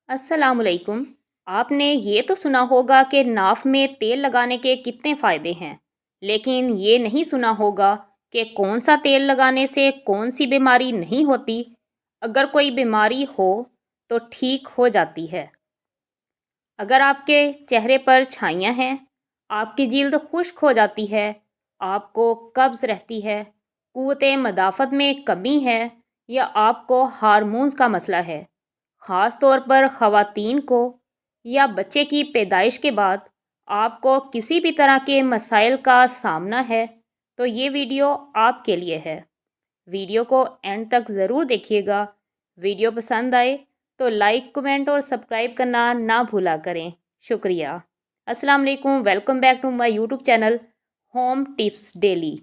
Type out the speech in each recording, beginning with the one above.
السلام علیکم۔ آپ نے یہ تو سنا ہوگا کہ ناف میں تیل لگانے کے کتنے فائدے ہیں، لیکن یہ نہیں سنا ہوگا کہ کون سا تیل لگانے سے کون سی بیماری نہیں ہوتی۔ اگر کوئی بیماری ہو تو ٹھیک ہو جاتی ہے۔ اگر آپ کے چہرے پر چھائیاں ہیں، آپ کی جلد خشک ہو جاتی ہے، آپ کو قبض رہتی ہے، قوت مدافعت میں کمی ہے، یا آپ کو ہارمونز کا مسئلہ ہے، خاص طور پر خواتین کو، یا بچے کی پیدائش کے بعد آپ کو کسی بھی طرح کے مسائل کا سامنا ہے، تو یہ ویڈیو آپ کے لیے ہے۔ ویڈیو کو اینڈ تک ضرور دیکھیے گا۔ ویڈیو پسند آئے تو لائک، کمنٹ اور سبسکرائب کرنا نہ بھولا کریں۔ شکریہ۔ السلام علیکم، welcome back to my YouTube channel Home Tips Daily.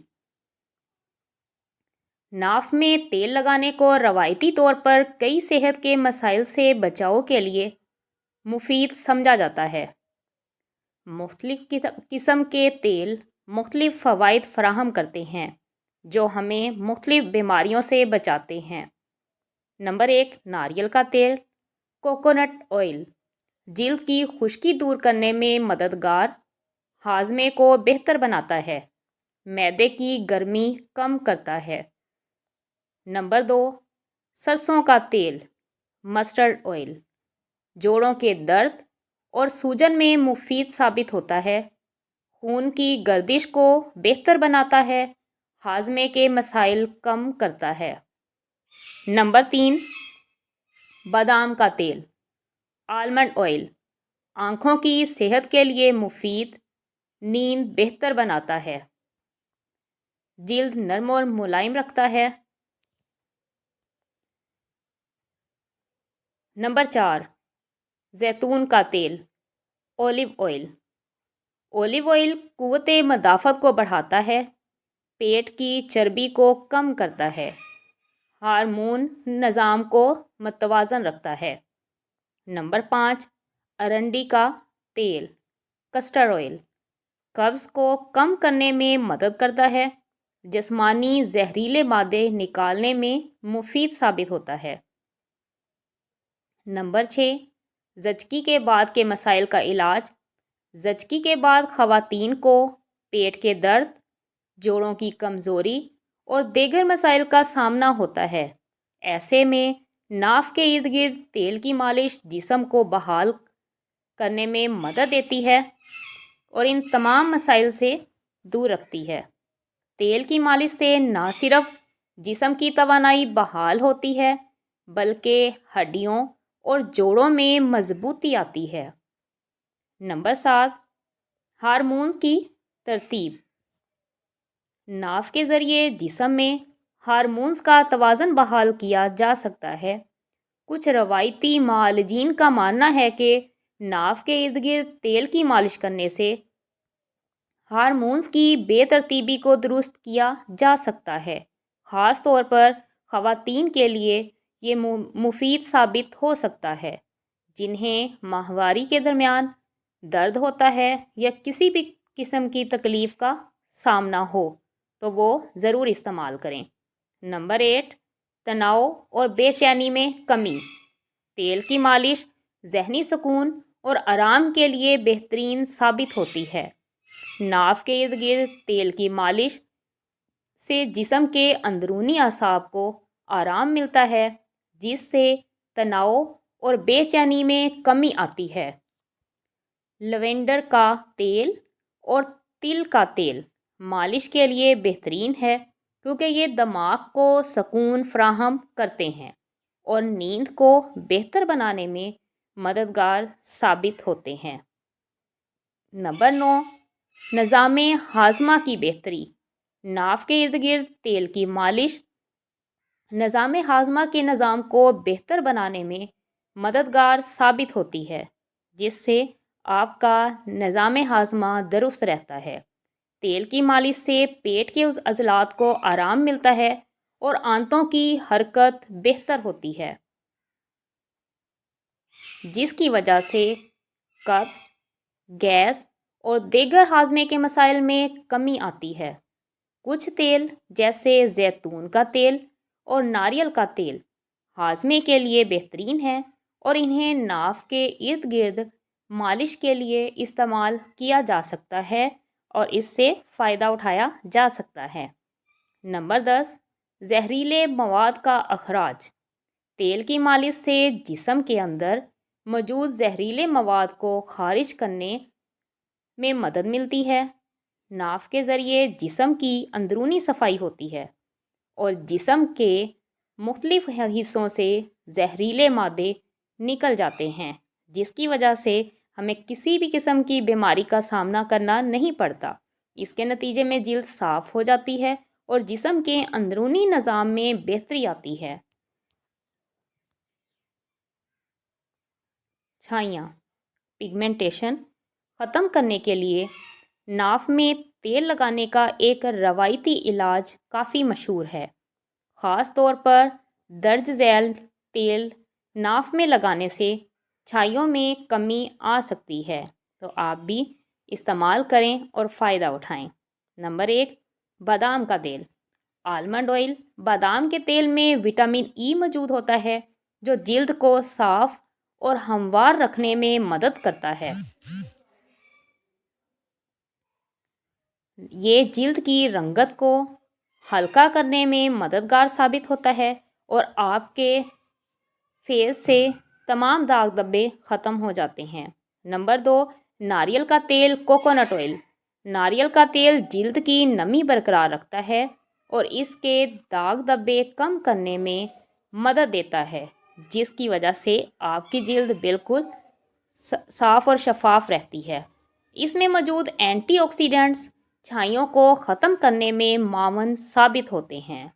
ناف میں تیل لگانے کو روایتی طور پر کئی صحت کے مسائل سے بچاؤ کے لیے مفید سمجھا جاتا ہے۔ مختلف قسم کے تیل مختلف فوائد فراہم کرتے ہیں جو ہمیں مختلف بیماریوں سے بچاتے ہیں۔ نمبر 1، ناریل کا تیل، کوکونٹ آئل، جلد کی خشکی دور کرنے میں مددگار، ہاضمے کو بہتر بناتا ہے، معدے کی گرمی کم کرتا ہے۔ نمبر 2، سرسوں کا تیل، مسٹرڈ آئل، جوڑوں کے درد اور سوجن میں مفید ثابت ہوتا ہے، خون کی گردش کو بہتر بناتا ہے، ہاضمے کے مسائل کم کرتا ہے۔ نمبر 3، بادام کا تیل، آلمنڈ آئل، آنکھوں کی صحت کے لیے مفید، نیند بہتر بناتا ہے، جلد نرم اور ملائم رکھتا ہے۔ نمبر 4، زیتون کا تیل، اولیو آئل۔ اولیو آئل قوت مدافعت کو بڑھاتا ہے، پیٹ کی چربی کو کم کرتا ہے، ہارمون نظام کو متوازن رکھتا ہے۔ نمبر 5، ارنڈی کا تیل، کسٹرڈ آئل، قبض کو کم کرنے میں مدد کرتا ہے، جسمانی زہریلے مادے نکالنے میں مفید ثابت ہوتا ہے۔ نمبر 6، زچگی کے بعد کے مسائل کا علاج۔ زچگی کے بعد خواتین کو پیٹ کے درد، جوڑوں کی کمزوری اور دیگر مسائل کا سامنا ہوتا ہے۔ ایسے میں ناف کے ارد گرد تیل کی مالش جسم کو بحال کرنے میں مدد دیتی ہے اور ان تمام مسائل سے دور رکھتی ہے۔ تیل کی مالش سے نہ صرف جسم کی توانائی بحال ہوتی ہے بلکہ ہڈیوں اور جوڑوں میں مضبوطی آتی ہے۔ نمبر 7، ہارمونز کی ترتیب۔ ناف کے ذریعے جسم میں ہارمونز کا توازن بحال کیا جا سکتا ہے۔ کچھ روایتی معالجین کا ماننا ہے کہ ناف کے ارد گرد تیل کی مالش کرنے سے ہارمونز کی بے ترتیبی کو درست کیا جا سکتا ہے۔ خاص طور پر خواتین کے لیے یہ مفید ثابت ہو سکتا ہے جنہیں ماہواری کے درمیان درد ہوتا ہے یا کسی بھی قسم کی تکلیف کا سامنا ہو تو وہ ضرور استعمال کریں۔ نمبر 8، تناؤ اور بے چینی میں کمی۔ تیل کی مالش ذہنی سکون اور آرام کے لیے بہترین ثابت ہوتی ہے۔ ناف کے ارد گرد تیل کی مالش سے جسم کے اندرونی اعصاب کو آرام ملتا ہے جس سے تناؤ اور بے چینی میں کمی آتی ہے۔ لیونڈر کا تیل اور تل کا تیل مالش کے لیے بہترین ہے کیونکہ یہ دماغ کو سکون فراہم کرتے ہیں اور نیند کو بہتر بنانے میں مددگار ثابت ہوتے ہیں۔ نمبر 9، نظام ہاضمہ کی بہتری۔ ناف کے ارد گرد تیل کی مالش نظام ہاضمہ کے نظام کو بہتر بنانے میں مددگار ثابت ہوتی ہے جس سے آپ کا نظام ہاضمہ درست رہتا ہے۔ تیل کی مالش سے پیٹ کے عضلات کو آرام ملتا ہے اور آنتوں کی حرکت بہتر ہوتی ہے جس کی وجہ سے قبض، گیس اور دیگر ہاضمے کے مسائل میں کمی آتی ہے۔ کچھ تیل جیسے زیتون کا تیل اور ناریل کا تیل ہاضمے کے لیے بہترین ہیں اور انہیں ناف کے ارد گرد مالش کے لیے استعمال کیا جا سکتا ہے اور اس سے فائدہ اٹھایا جا سکتا ہے۔ نمبر 10، زہریلے مواد کا اخراج۔ تیل کی مالش سے جسم کے اندر موجود زہریلے مواد کو خارج کرنے میں مدد ملتی ہے۔ ناف کے ذریعے جسم کی اندرونی صفائی ہوتی ہے اور جسم کے مختلف حصوں سے زہریلے مادے نکل جاتے ہیں، جس کی وجہ سے ہمیں کسی بھی قسم کی بیماری کا سامنا کرنا نہیں پڑتا۔ اس کے نتیجے میں جلد صاف ہو جاتی ہے اور جسم کے اندرونی نظام میں بہتری آتی ہے۔ چھائیاں پگمنٹیشن ختم کرنے کے لیے ناف میں تیل لگانے کا ایک روایتی علاج کافی مشہور ہے۔ خاص طور پر درج ذیل تیل ناف میں لگانے سے چھائیوں میں کمی آ سکتی ہے، تو آپ بھی استعمال کریں اور فائدہ اٹھائیں۔ نمبر 1، بادام کا تیل۔ Almond oil. بادام کے تیل میں وٹامن ای موجود ہوتا ہے جو جلد کو صاف اور ہموار رکھنے میں مدد کرتا ہے۔ یہ جلد کی رنگت کو ہلکا کرنے میں مددگار ثابت ہوتا ہے اور آپ کے فیس سے تمام داغ دھبے ختم ہو جاتے ہیں۔ نمبر 2، ناریل کا تیل کوکونٹ آئل۔ ناریل کا تیل جلد کی نمی برقرار رکھتا ہے اور اس کے داغ دھبے کم کرنے میں مدد دیتا ہے، جس کی وجہ سے آپ کی جلد بالکل صاف اور شفاف رہتی ہے۔ اس میں موجود اینٹی آکسیڈنٹس چھائیوں کو ختم کرنے میں معاون ثابت ہوتے ہیں،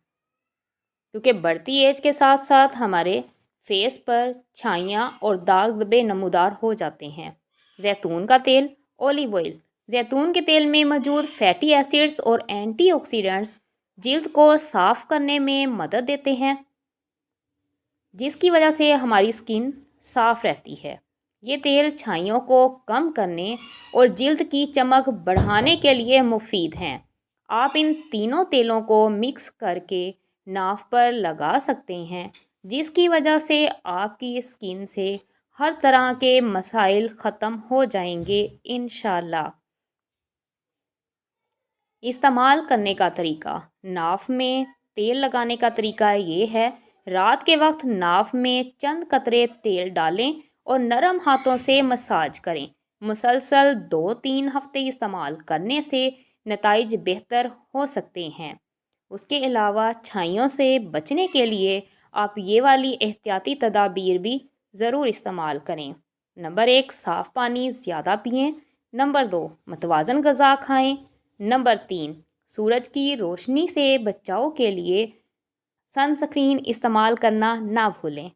کیونکہ بڑھتی ایج کے ساتھ ساتھ ہمارے فیس پر چھائیاں اور داغ دھبے نمودار ہو جاتے ہیں۔ زیتون کا تیل اولیو آئل۔ زیتون کے تیل میں موجود فیٹی ایسڈز اور اینٹی آکسیڈنٹس جلد کو صاف کرنے میں مدد دیتے ہیں، جس کی وجہ سے ہماری اسکن صاف رہتی ہے۔ یہ تیل چھائیوں کو کم کرنے اور جلد کی چمک بڑھانے کے لیے مفید ہیں۔ آپ ان تینوں تیلوں کو مکس کر کے ناف پر لگا سکتے ہیں، جس کی وجہ سے آپ کی اسکن سے ہر طرح کے مسائل ختم ہو جائیں گے انشاءاللہ۔ استعمال کرنے کا طریقہ۔ ناف میں تیل لگانے کا طریقہ یہ ہے، رات کے وقت ناف میں چند قطرے تیل ڈالیں اور نرم ہاتھوں سے مساج کریں۔ مسلسل 2-3 ہفتے استعمال کرنے سے نتائج بہتر ہو سکتے ہیں۔ اس کے علاوہ چھائیوں سے بچنے کے لیے آپ یہ والی احتیاطی تدابیر بھی ضرور استعمال کریں۔ نمبر 1، صاف پانی زیادہ پئیں۔ نمبر 2، متوازن غذا کھائیں۔ نمبر 3، سورج کی روشنی سے بچاؤ کے لیے سن سکرین استعمال کرنا نہ بھولیں۔